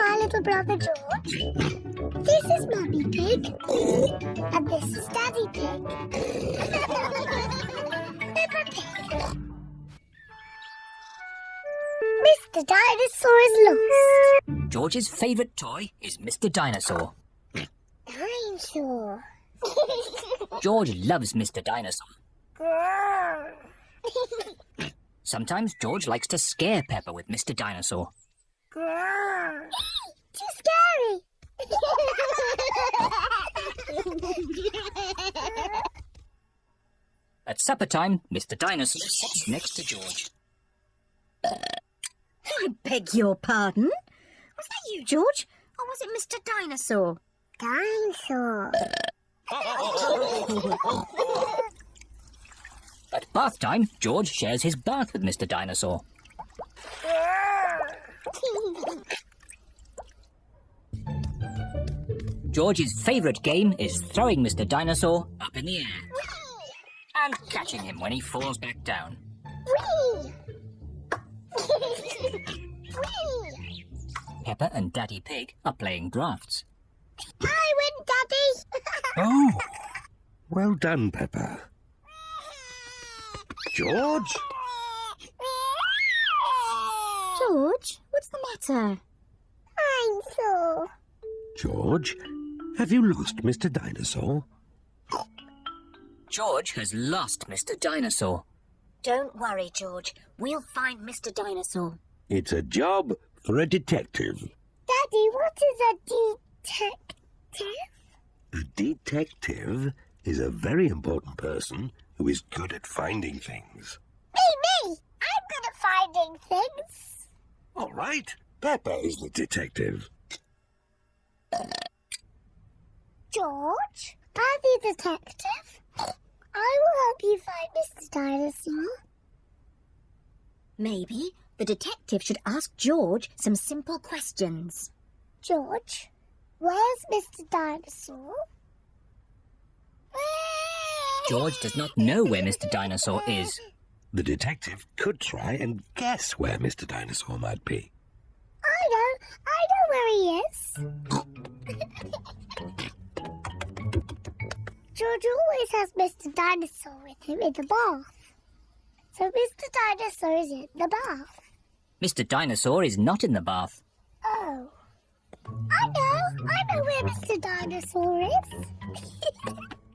my little brother George. This is Mummy Pig. And this is Daddy Pig. Peppa Pig. Mr. Dinosaur is lost. George's favourite toy is Mr. Dinosaur. Dinosaur. George loves Mr. Dinosaur. Sometimes George likes to scare Peppa with Mr. Dinosaur. Too scary. At supper time, Mr. Dinosaur sits next to George. I beg your pardon? Was that you, George? Or was it Mr. Dinosaur? Dinosaur. At bath time, George shares his bath with Mr. Dinosaur. George's favourite game is throwing Mr. Dinosaur up in the air and catching him when he falls back down. Whee! Whee! Peppa and Daddy Pig are playing drafts. I win, Daddy. Oh, well done, Peppa. George? George, what's the matter? Dinosaur. George, have you lost Mr. Dinosaur? George has lost Mr. Dinosaur. Don't worry, George. We'll find Mr. Dinosaur. It's a job for a detective. Daddy, what is a detective? A detective is a very important person who is good at finding things. Me! I'm good at finding things. All right, Peppa is the detective. George, I'll be detective. I will help you find Mr. Dinosaur. Maybe the detective should ask George some simple questions. George, where's Mr. Dinosaur? George does not know where Mr. Dinosaur is. The detective could try and guess where Mr. Dinosaur might be. I know where he is. George always has Mr. Dinosaur with him in the bath. So Mr. Dinosaur is in the bath. Mr. Dinosaur is not in the bath. Oh. I know where Mr. Dinosaur is.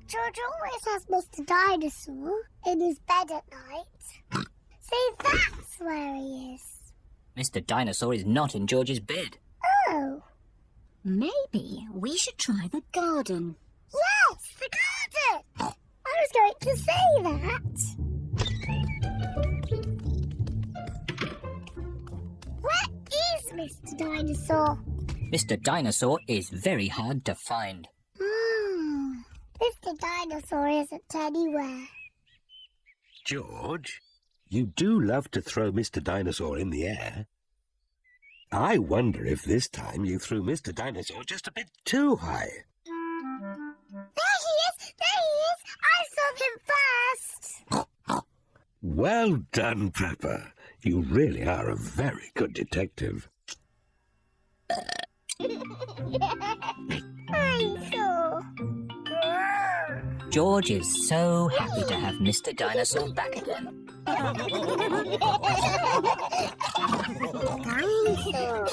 George always has Mr. Dinosaur in his bed at night. See, that's where he is. Mr. Dinosaur is not in George's bed. Oh. Maybe we should try the garden. Yes, the garden! I was going to say that. Where is Mr. Dinosaur? Mr. Dinosaur is very hard to find. Mr. Dinosaur isn't anywhere. George, you do love to throw Mr. Dinosaur in the air. I wonder if this time you threw Mr. Dinosaur just a bit too high. There he is! I saw him first! Well done, Peppa. You really are a very good detective. Dinosaur! George is so happy to have Mr. Dinosaur back again. Dinosaur!